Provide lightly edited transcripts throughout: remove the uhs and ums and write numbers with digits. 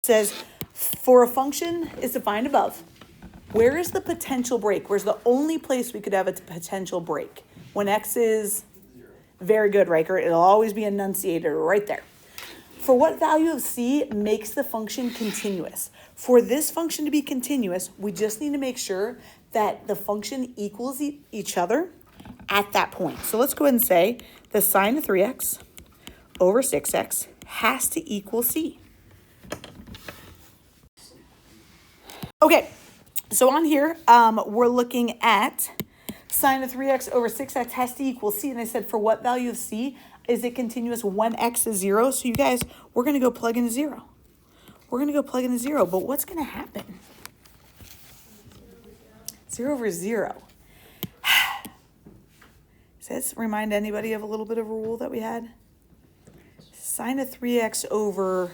It says, for a function is defined above, where is the potential break? Where's the only place we could have a potential break? When x is very good, Riker, it'll always be enunciated right there. For what value of c makes the function continuous? For this function to be continuous, we just need to make sure that the function equals each other at that point. So let's go ahead and say the sine of 3x over 6x has to equal c. Okay, so on here, we're looking at sine of 3x over 6x has to equal c. And I said for what value of c is it continuous when x is 0? So you guys, we're going to go plug in 0. We're going to go plug in 0. But what's going to happen? 0 over 0. Does this remind anybody of a little bit of a rule that we had? Sine of 3x over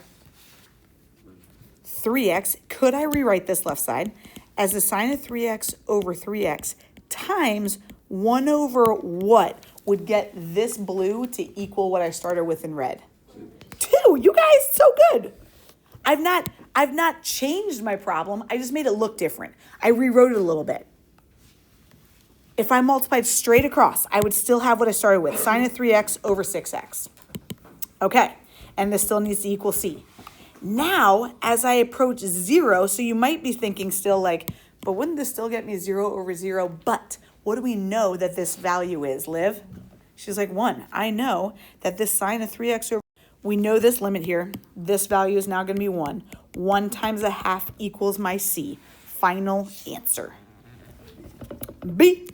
3x. Could I rewrite this left side as the sine of 3x over 3x times 1 over what would get this blue to equal what I started with in red? 2. You guys, so good. I've not changed my problem. I just made it look different. I rewrote it a little bit. If I multiplied straight across, I would still have what I started with, sine of 3x over 6x. Okay, and this still needs to equal c. Now, as I approach 0, so you might be thinking still like, but wouldn't this still get me 0 over 0? But what do we know that this value is, Liv? She's like, 1. I know that this sine of 3x over, we know this limit here. This value is now going to be 1. 1 times a half equals my c. Final answer. B.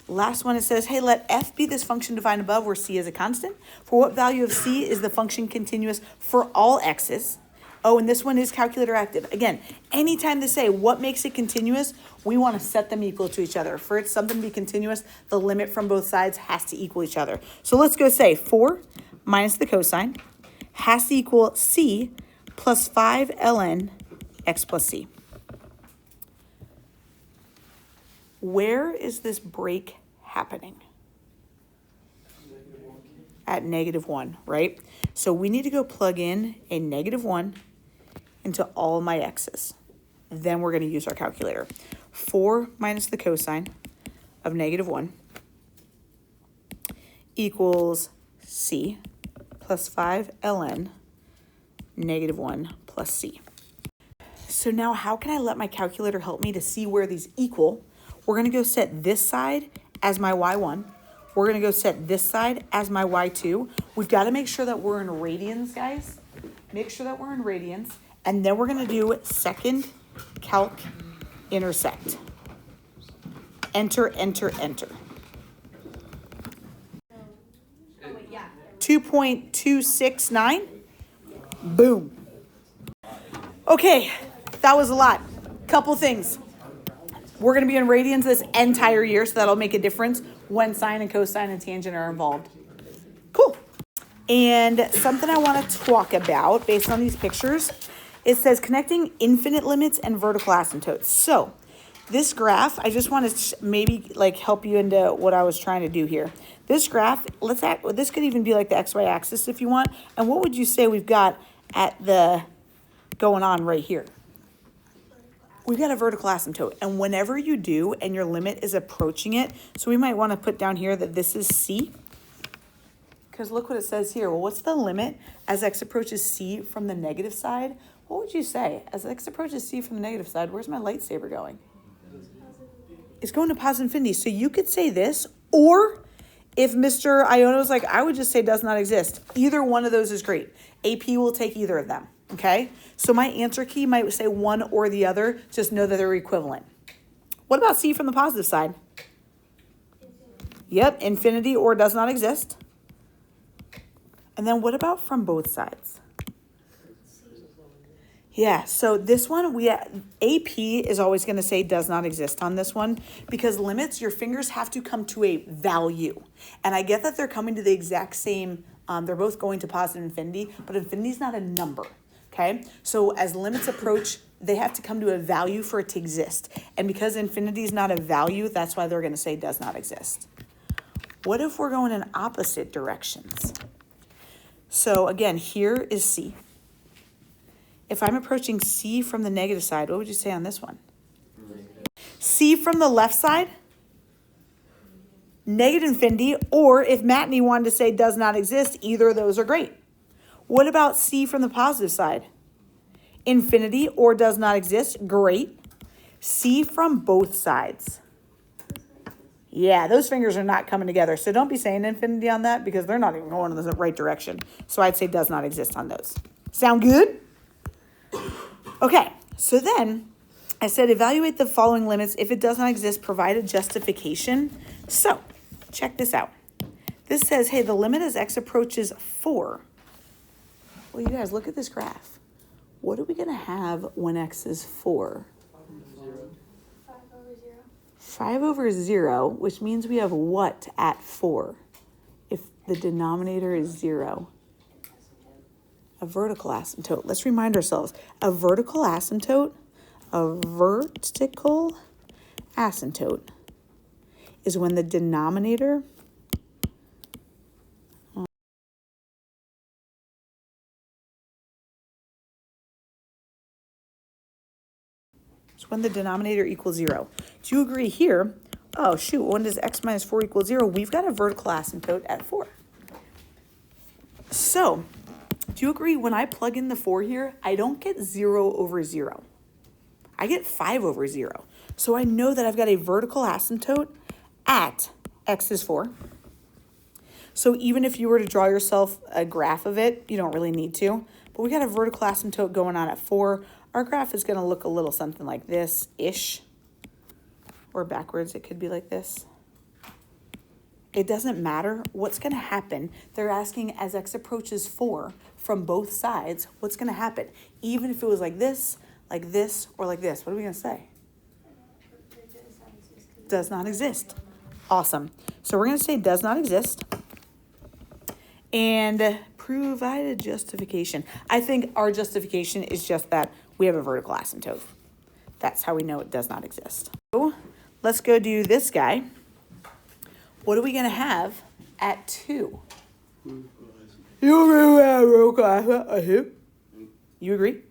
Last one, it says, hey, let f be this function defined above where c is a constant. For what value of c is the function continuous for all x's? Oh, and this one is calculator active. Again, anytime they say what makes it continuous, we want to set them equal to each other. For it something to be continuous, the limit from both sides has to equal each other. So let's go say 4 minus the cosine has to equal c plus 5 ln x plus c. Where is this break happening? At -1, right? So we need to go plug in a -1 into all of my x's. Then we're going to use our calculator. 4 minus the cosine of -1 equals c plus 5 ln -1 plus c. So now how can I let my calculator help me to see where these equal? We're going to go set this side as my y1. We're going to go set this side as my y2. We've got to make sure that we're in radians, guys. Make sure that we're in radians. And then we're going to do second calc intersect. Enter, enter, enter. 2.269. Boom. Okay, that was a lot. Couple things. We're going to be in radians this entire year, so that'll make a difference when sine and cosine and tangent are involved. Cool. And something I want to talk about based on these pictures, it says connecting infinite limits and vertical asymptotes. So this graph, I just want to maybe like help you into what I was trying to do here. This graph, this could even be like the XY axis if you want. And what would you say we've got at the going on right here? We've got a vertical asymptote, and whenever you do and your limit is approaching it, so we might want to put down here that this is c, because look what it says here. Well, what's the limit as x approaches c from the negative side? What would you say? As x approaches c from the negative side, where's my lightsaber going? It's going to positive infinity. So you could say this, or if Mr. Iona was like, I would just say does not exist. Either one of those is great. AP will take either of them. Okay, so my answer key might say one or the other. Just know that they're equivalent. What about C from the positive side? Yep, infinity or does not exist. And then what about from both sides? Yeah, so this one, AP is always going to say does not exist on this one because limits, your fingers have to come to a value. And I get that they're coming to the exact same, they're both going to positive infinity, but infinity is not a number. Okay, so as limits approach, they have to come to a value for it to exist. And because infinity is not a value, that's why they're going to say does not exist. What if we're going in opposite directions? So again, here is C. if I'm approaching C from the negative side, what would you say on this one? C from the left side, negative infinity, or if Matt and he wanted to say does not exist, either of those are great. What about C from the positive side? Infinity or does not exist, great. C from both sides. Yeah, those fingers are not coming together. So don't be saying infinity on that because they're not even going in the right direction. So I'd say does not exist on those. Sound good? Okay, so then I said evaluate the following limits. If it does not exist, provide a justification. So check this out. This says, hey, the limit as x approaches 4. Well, you guys, look at this graph. What are we going to have when x is 4? 5 over 0, which means we have what at 4? If the denominator is 0. A vertical asymptote. Let's remind ourselves. A vertical asymptote is when the denominator equals 0. Do you agree here? Oh, shoot, when does x minus 4 equal 0? We've got a vertical asymptote at 4. So, do you agree when I plug in the 4 here, I don't get 0 over 0. I get 5 over 0. So I know that I've got a vertical asymptote at x is 4. So even if you were to draw yourself a graph of it, you don't really need to. But we got a vertical asymptote going on at 4. Our graph is going to look a little something like this-ish. Or backwards, it could be like this. It doesn't matter what's going to happen. They're asking as x approaches 4 from both sides, what's going to happen? Even if it was like this, or like this. What are we going to say? Does not exist. Awesome. So we're going to say does not exist. And provide a justification. I think our justification is just that we have a vertical asymptote. That's how we know it does not exist. So let's go do this guy. What are we going to have at 2? You agree?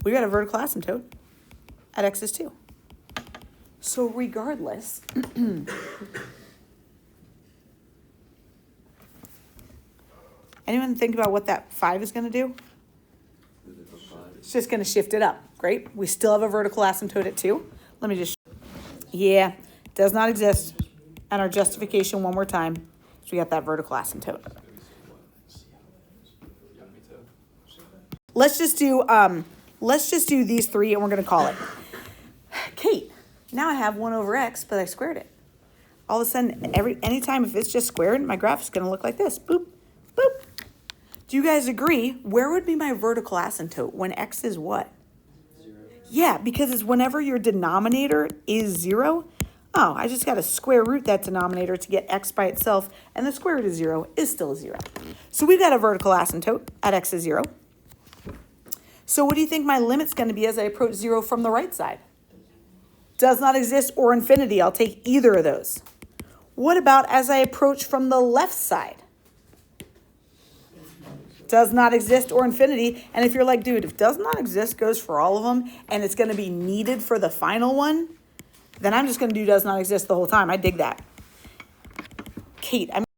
We got a vertical asymptote at x is 2. So regardless, anyone think about what that 5 is going to do? It's just going to shift it up. Great. We still have a vertical asymptote at 2. Let me just, yeah, does not exist. And our justification one more time. So we got that vertical asymptote. Let's just do these 3 and we're going to call it. Kate, now I have 1 over x, but I squared it. All of a sudden, anytime if it's just squared, my graph is going to look like this. Boop, boop. Do you guys agree? Where would be my vertical asymptote when x is what? 0. Yeah, because it's whenever your denominator is 0. Oh, I just got to square root that denominator to get x by itself, and the square root of 0 is still 0. So we've got a vertical asymptote at x is 0. So what do you think my limit's going to be as I approach 0 from the right side? Does not exist or infinity. I'll take either of those. What about as I approach from the left side? Does not exist or infinity. And if you're like, dude, if does not exist goes for all of them and it's going to be needed for the final one, then I'm just going to do does not exist the whole time. I dig that. Kate,